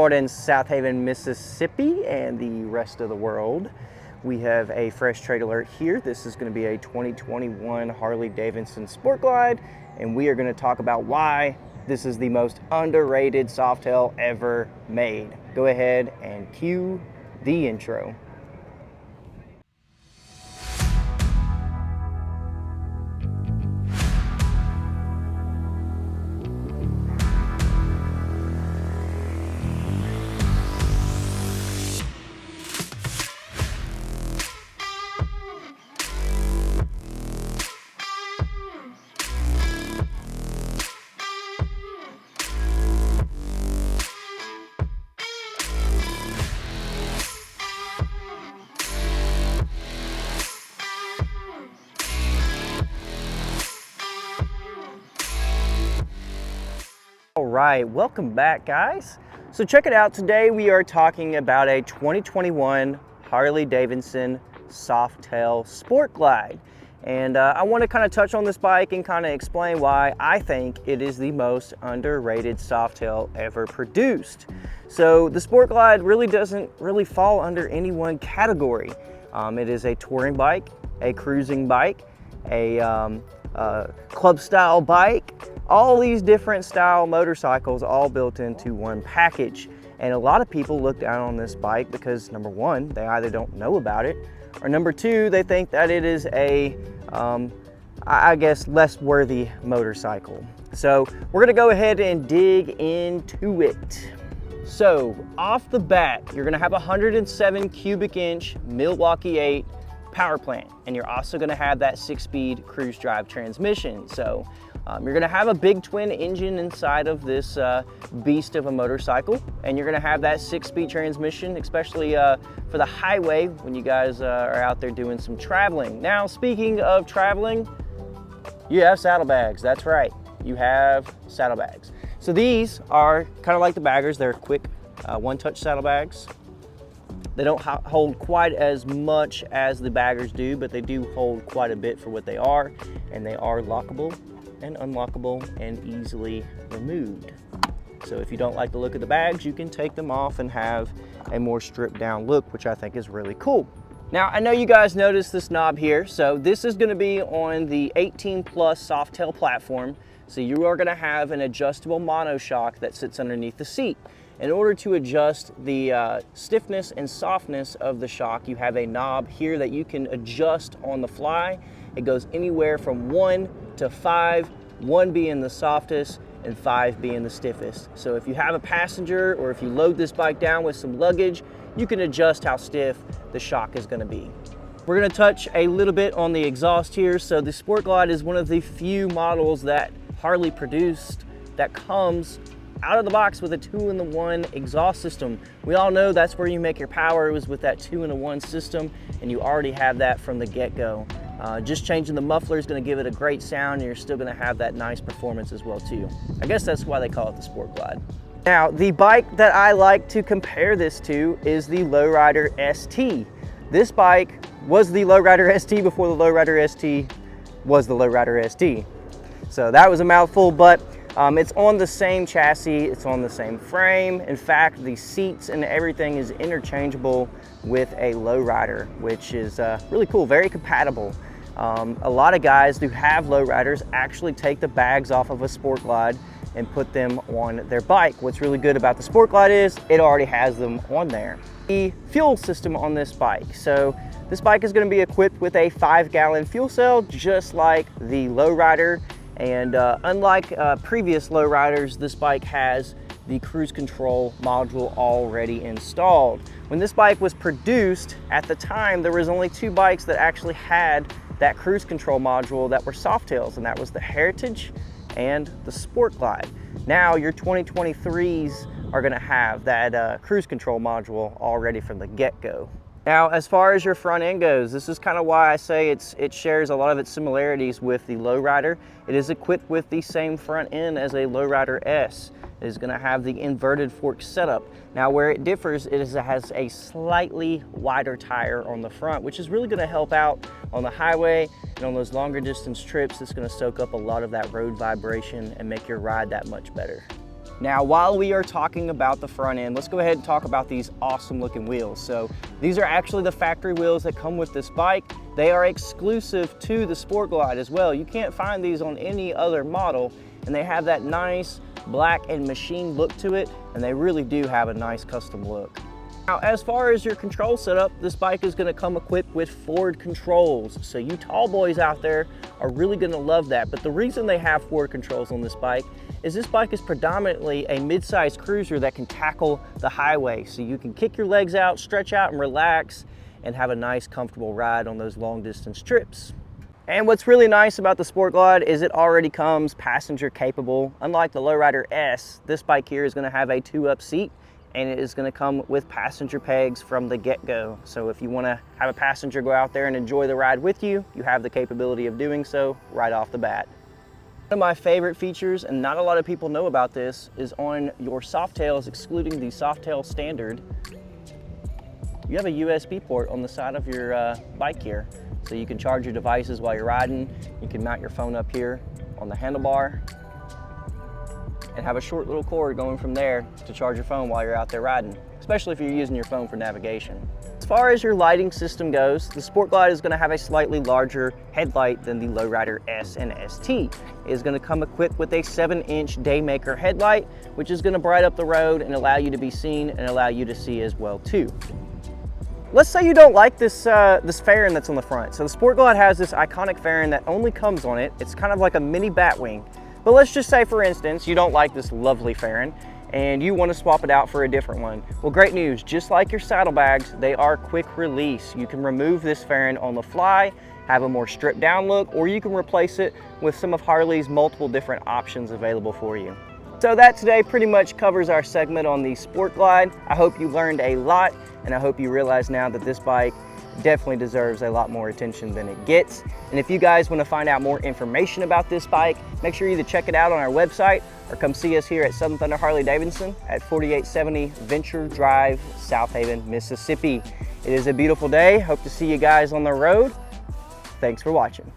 morning, Southaven, Mississippi, and the rest of the world. We have a fresh trade alert here. This is going to be a 2021 Harley-Davidson Sport Glide, and we are going to talk about why this is the most underrated softail ever made. Go ahead and cue the intro. All right, welcome back, guys. So check it out. Today we are talking about a 2021 Harley-Davidson Softail Sport Glide. And I want to kind of touch on this bike and kind of explain why I think it is the most underrated softail ever produced. So the Sport Glide really doesn't fall under any one category. It is a touring bike, a cruising bike, a club style bike, all these different style motorcycles all built into one package. And a lot of people look down on this bike because number one, they either don't know about it, or number two, they think that it is a, I guess, less worthy motorcycle. So we're gonna go ahead and dig into it. So off the bat, you're gonna have a 107 cubic inch Milwaukee 8 power plant, and you're also going to have that 6-speed cruise drive transmission. So you're going to have a big twin engine inside of this beast of a motorcycle, and you're going to have that 6-speed transmission, especially for the highway when you guys are out there doing some traveling. Now, speaking of traveling, you have saddlebags. That's right, you have saddlebags. So these are kind of like the baggers. They're quick one-touch saddlebags. They don't hold quite as much as the baggers do, but they do hold quite a bit for what they are, and they are lockable and unlockable and easily removed. So if you don't like the look of the bags, you can take them off and have a more stripped down look, which I think is really cool. Now, I know you guys noticed this knob here. So this is gonna be on the 18 plus softail platform. So you are gonna have an adjustable monoshock that sits underneath the seat. In order to adjust the stiffness and softness of the shock, you have a knob here that you can adjust on the fly. It goes anywhere from 1 to 5, 1 being the softest and 5 being the stiffest. So if you have a passenger or if you load this bike down with some luggage, you can adjust how stiff the shock is gonna be. We're gonna touch a little bit on the exhaust here. So the Sport Glide is one of the few models that Harley produced that comes out of the box with a 2-in-1 exhaust system. We all know that's where you make your power. It was with that 2-in-1 system, and you already have that from the get-go. Just changing the muffler is going to give it a great sound, and you're still going to have that nice performance as well too. I guess that's why they call it the Sport Glide. Now, the bike that I like to compare this to is the Lowrider St. This bike was the Lowrider St before the Lowrider St was the Lowrider St. So that was a mouthful, but it's on the same chassis, it's on the same frame. In fact, the seats and everything is interchangeable with a Lowrider, which is really cool, very compatible. A lot of guys who have Lowriders actually take the bags off of a Sport Glide and put them on their bike. What's really good about the Sport Glide is it already has them on there. The fuel system on this bike. So this bike is going to be equipped with a 5-gallon fuel cell, just like the Lowrider. And unlike previous Lowriders, this bike has the cruise control module already installed. When this bike was produced, at the time, there was only 2 bikes that actually had that cruise control module that were softails, and that was the Heritage and the Sport Glide. Now your 2023s are gonna have that cruise control module already from the get-go. Now, as far as your front end goes, this is kind of why I say it shares a lot of its similarities with the Lowrider. It is equipped with the same front end as a Lowrider S. It is going to have the inverted fork setup. Now, where it differs, it has a slightly wider tire on the front, which is really going to help out on the highway and on those longer distance trips. It's going to soak up a lot of that road vibration and make your ride that much better. Now, while we are talking about the front end, let's go ahead and talk about these awesome looking wheels. So these are actually the factory wheels that come with this bike. They are exclusive to the Sport Glide as well. You can't find these on any other model, and they have that nice black and machine look to it, and they really do have a nice custom look. Now, as far as your control setup, this bike is gonna come equipped with forward controls. So you tall boys out there are really gonna love that. But the reason they have forward controls on this bike is predominantly a mid-sized cruiser that can tackle the highway. So you can kick your legs out, stretch out and relax, and have a nice comfortable ride on those long distance trips. And what's really nice about the Sport Glide is it already comes passenger capable. Unlike the Lowrider S, this bike here is gonna have a 2-up seat, and it is going to come with passenger pegs from the get-go. So if you want to have a passenger go out there and enjoy the ride with you, you have the capability of doing so right off the bat. One of my favorite features, and not a lot of people know about this, is on your softails, excluding the softail standard, you have a USB port on the side of your bike here. So you can charge your devices while you're riding. You can mount your phone up here on the handlebar, and have a short little cord going from there to charge your phone while you're out there riding, especially if you're using your phone for navigation. As far as your lighting system goes, the Sport Glide is going to have a slightly larger headlight than the Lowrider S and ST. It is going to come equipped with a 7-inch Daymaker headlight, which is going to bright up the road and allow you to be seen and allow you to see as well too. Let's say you don't like this fairing that's on the front. So the Sport Glide has this iconic fairing that only comes on it. It's kind of like a mini Batwing. But let's just say, for instance, you don't like this lovely fairing and you want to swap it out for a different one. Well, great news, just like your saddlebags, they are quick release. You can remove this fairing on the fly, have a more stripped down look, or you can replace it with some of Harley's multiple different options available for you. So that today pretty much covers our segment on the Sport Glide. I hope you learned a lot, and I hope you realize now that this bike definitely deserves a lot more attention than it gets. And if you guys want to find out more information about this bike, make sure you either check it out on our website or come see us here at Southern Thunder Harley-Davidson at 4870 Venture Drive, Southaven, Mississippi. It is a beautiful day. Hope to see you guys on the road. Thanks for watching.